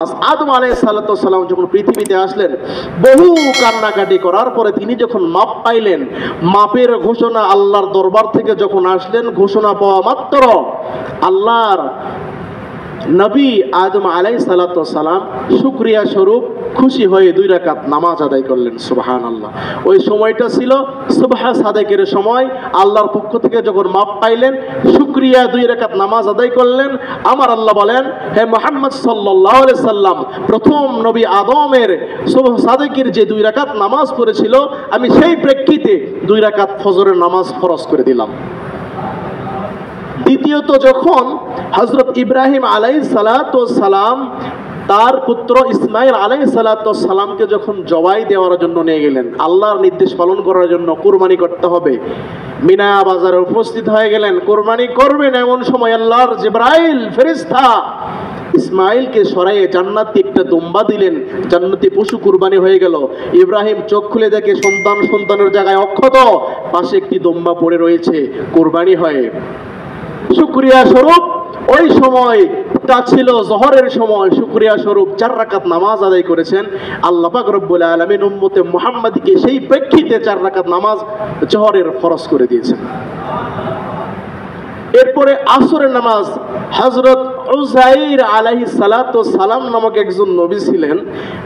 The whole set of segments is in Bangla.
আদম আলাইহিস সালাম যখন পৃথিবীতে আসলেন, বহু কান্নাকাটি করার পরে তিনি যখন মাপ পাইলেন, মাপের ঘোষণা আল্লাহর দরবার থেকে যখন আসলেন, ঘোষণা পাওয়া মাত্র আল্লাহর নবী আদম আলাইহিস সালাম শুকরিয়া স্বরূপ খুশি হয়ে 2 রাকাত নামাজ আদায় করলেন। সুবহানাল্লাহ। ওই সময়টা ছিল সুবহা সাদেকের সময়। আল্লাহর পক্ষ থেকে যখন মাপ পাইলেন, শুকরিয়া 2 রাকাত নামাজ আদায় করলেন। আমার আল্লাহ বলেন, হে মুহাম্মদ সাল্লাল্লাহু আলাইহি সাল্লাম, প্রথম নবী আদমের সুবহা সাদেকের যে 2 রাকাত নামাজ পড়েছিল, আমি সেই প্রেক্ষিতে 2 রাকাত ফজরের নামাজ ফরজ করে দিলাম। দ্বিতীয়ত, যখন হযরত ইব্রাহিম আলাইহিস সালাম তার পুত্র ইসমাইল আলাইহিস সালামকে যখন জবাই দেওয়ার জন্য নিয়ে গেলেন, আল্লাহর নির্দেশ পালন করার জন্য, কুরবানি করতে হবে, মিনা বাজারে উপস্থিত হয়ে গেলেন, কুরবানি করবেন। এমন সময় আল্লাহর জিবরাইল ফেরেশতা ইসমাইলকে সরাইয়ে জান্নাতি একটা দুম্বা দিলেন, জান্নাতি পশু কুরবানি হয়ে গেল। ইব্রাহিম চোখ খুলে দেখে সন্তানের জায়গায় অক্ষত, পাশে একটি দুম্বা পড়ে রয়েছে, কুরবানি হয়ে। শুকরিয়া স্বরূপ ওই সময় তা ছিল জোহরের সময়, শুকরিয়া স্বরূপ 4 রাকাত নামাজ আদায় করেছেন। আল্লাহ পাক রব্বুল আলামিন উম্মতে মুহাম্মাদীকে সেই প্রেক্ষিতে 4 রাকাত নামাজ জোহরের ফরজ করে দিয়েছেন। এরপরে আসরের নামাজ, হযরত উযাইর আলাইহিস সালাম নামক একজন নবী ছিলেন।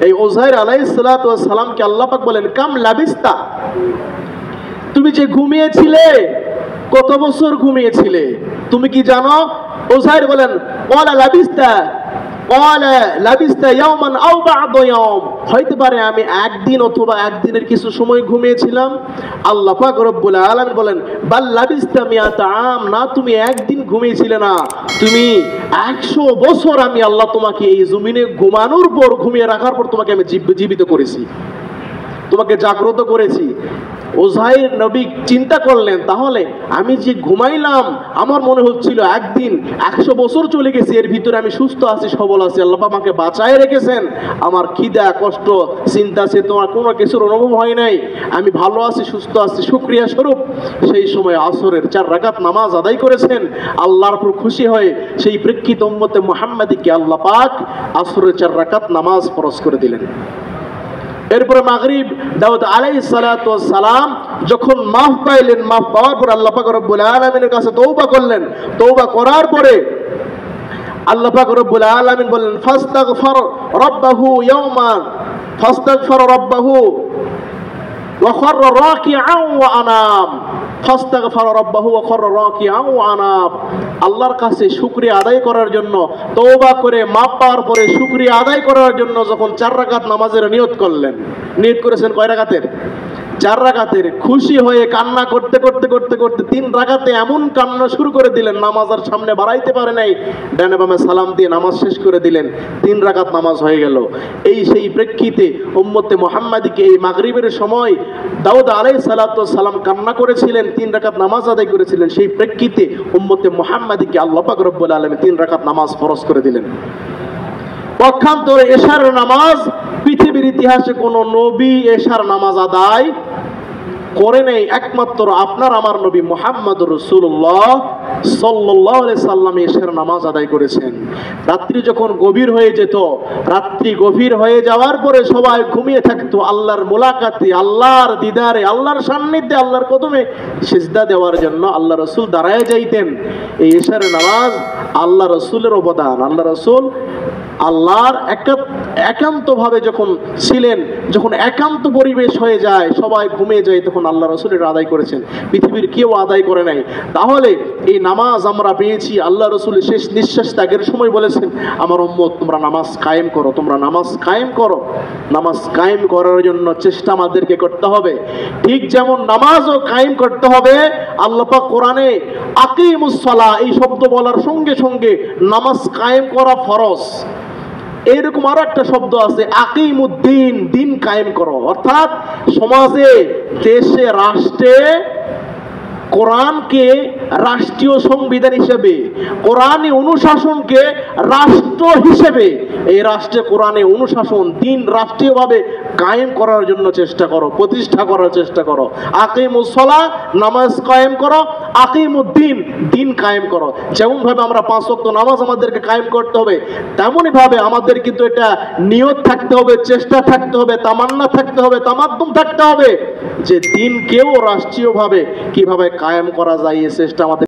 এই উযাইর আলাইহিস সালামকে আল্লাহ পাক বলেন, কাম লাবিস্তা, তুমি যে ঘুমিয়েছিলে, কত বছর ঘুমিয়েছিলে তুমি কি জানো? উযাইর বলেন, ওয়ালা লাবিস্তা ইয়াওমান আও বা'দা ইয়াওম, হইতে পারে আমি একদিন অথবা একদিনের কিছু সময় ঘুমিয়েছিলাম। আল্লাহ পাক রব্বুল আলামিন বলেন, বাল লাবিস্তা মিয়াতা আম, না তুমি একদিন ঘুমিয়েছিলে না, তুমি 100 বছর আমি আল্লাহ তোমাকে এই জমিনে ঘুমানোর পর, ঘুমিয়ে রাখার পর তোমাকে আমি জীবিত করেছি, তোমাকে জাগ্রত করেছি। উযাইর নবী চিন্তা করলেন, তাহলে আমি যে ঘুমাইলাম, আমার মনে হচ্ছিল একদিন, 100 বছর চলে গেছে, এর ভিতরে আমি সুস্থ আছি, সবল আছি, আল্লাহ পাক আমাকে বাঁচায় রেখেছেন, আমার খিদা, কষ্ট, চিন্তা সে তোমার কোনো কিছুর অনুভব হয় নাই, আমি ভালো আছি, সুস্থ আছি। শুকরিয়া স্বরূপ সেই সময় আসরের 4 রাকাত নামাজ আদায় করেছেন। আল্লাহর উপর খুশি হয়ে সেই প্রেক্ষিতে উম্মতে মুহাম্মাদীকে আল্লাহ পাক আসরের 4 রাকাত নামাজ ফরজ করে দিলেন। এরপরে মাগরিব, দাউদ আলাইহিস সালাম যখন মাফ পাইলেন, মাফ পাওয়ার পর আল্লাহ পাক রব্বুল আলামিনের কাছে তওবা করলেন। তওবা করার পরে আল্লাহ পাক রব্বুল আলামিন বললেন, ফাস্তাগফার রাব্বাহু ওয়া খাররা রাকিআন ওয়া আনাম, ফাস্তাগফার রাব্বাহু ওয়া খাররা রাকিআন ওয়া আনাম। আল্লাহর কাছে শুকরিয়া আদায় করার জন্য, তওবা করে মাপ পাওয়ার পরে শুকরিয়া আদায় করার জন্য যখন 4 রাকাত নামাজের নিয়ত করলেন, নিয়ত করেছেন কয় রাকাতের? 4 রাকাতের। খুশি হয়ে কান্না করতে 3 রাকাতে এমন কান্না শুরু করে দিলেন, নামাজ আর সামনে বাড়াইতে পারে নাই, ডানে বামে সালাম দিয়ে নামাজ শেষ করে দিলেন, 3 রাকাত নামাজ হয়ে গেল। সেই প্রেক্ষিতে উম্মতে মুহাম্মাদীকে এই মাগরিবের সময় দাউদ আলাইহিস সালাম কান্না করেছিলেন, 3 রাকাত নামাজ আদায় করেছিলেন। সেই প্রেক্ষিতে উম্মতে মুহাম্মাদীকে আল্লাহ পাক রব্বুল আলামিন 3 রাকাত নামাজ ফরজ করে দিলেন। পক্ষান্তরে এশার নামাজ, পৃথিবীর ইতিহাসে কোন নবী এশার নামাজ আদায় করে নেই, একমাত্র আপনার আমার নবী মুহাম্মদুর রাসূলুল্লাহ সাল্লাল্লাহু আলাইহি সাল্লাম এশার নামাজ আদায় করেছেন। রাত্রি যখন গভীর হয়ে যেত, রাত্রি গভীর হয়ে যাওয়ার পরে সবাই ঘুমিয়ে থাকতো, আল্লাহর মুলাকাতে, আল্লাহর দিদারে, আল্লাহর সান্নিধ্যে, আল্লাহর কদমে সিজদা দেওয়ার জন্য আল্লাহ রাসূল দাঁড়ায় যাইতেন। এই এশার নামাজ আল্লাহ রাসূলের অবদান। আল্লাহ রাসূল আল্লাহর একান্তভাবে যখন ছিলেন, যখন একান্ত পরিবেশ হয়ে যায়, সবাই ঘুমিয়ে যায়, তখন আল্লাহ রাসূলের আদায় করেছেন, পৃথিবীর কেউ আদায় করে নাই। তাহলে এই নামাজ আমরা পেয়েছি। আল্লাহ রাসূলের শেষ নিঃশ্বাস ত্যাগের সময় বলেছেন, আমার উম্মত তোমরা নামাজ কায়েম করো, তোমরা নামাজ কায়েম করো। নামাজ কায়েম করার জন্য চেষ্টা আমাদেরকে করতে হবে। ঠিক যেমন নামাজও কায়েম করতে হবে, আল্লাহ পাক কোরআনে আকিমুস সালাহ এই শব্দ বলার সঙ্গে সঙ্গে নামাজ কায়েম করা ফরজ। এরকম আরো একটা শব্দ আছে, আকিমুদ্দিন, দিন কায়েম করো, অর্থাৎ সমাজে, দেশে, রাষ্ট্রে কোরআনকে রাষ্ট্রীয় সংবিধান হিসেবে, কোরআনী অনুশাসনকে রাষ্ট্র হিসেবে, এই রাষ্ট্রে কোরআনে অনুশাসন, দিন রাষ্ট্রীয়ভাবে কায়েম করার জন্য চেষ্টা করো, প্রতিষ্ঠা করার চেষ্টা করো। আকিমুস সালাহ, নামাজ কায়েম করো। আকিমুদ্দিন, দিন কায়েম করো। যেমনভাবে আমরা 5 ওয়াক্ত নামাজ আমাদেরকে কায়েম করতে হবে, তেমনই ভাবে আমাদের কিন্তু এটা নিয়ত থাকতে হবে, চেষ্টা থাকতে হবে, তামান্না থাকতে হবে, তামাদ্দুম থাকতে হবে যে দিনকেও রাষ্ট্রীয়ভাবে কিভাবে কায়েম করা যায় এই চেষ্টা আমাদের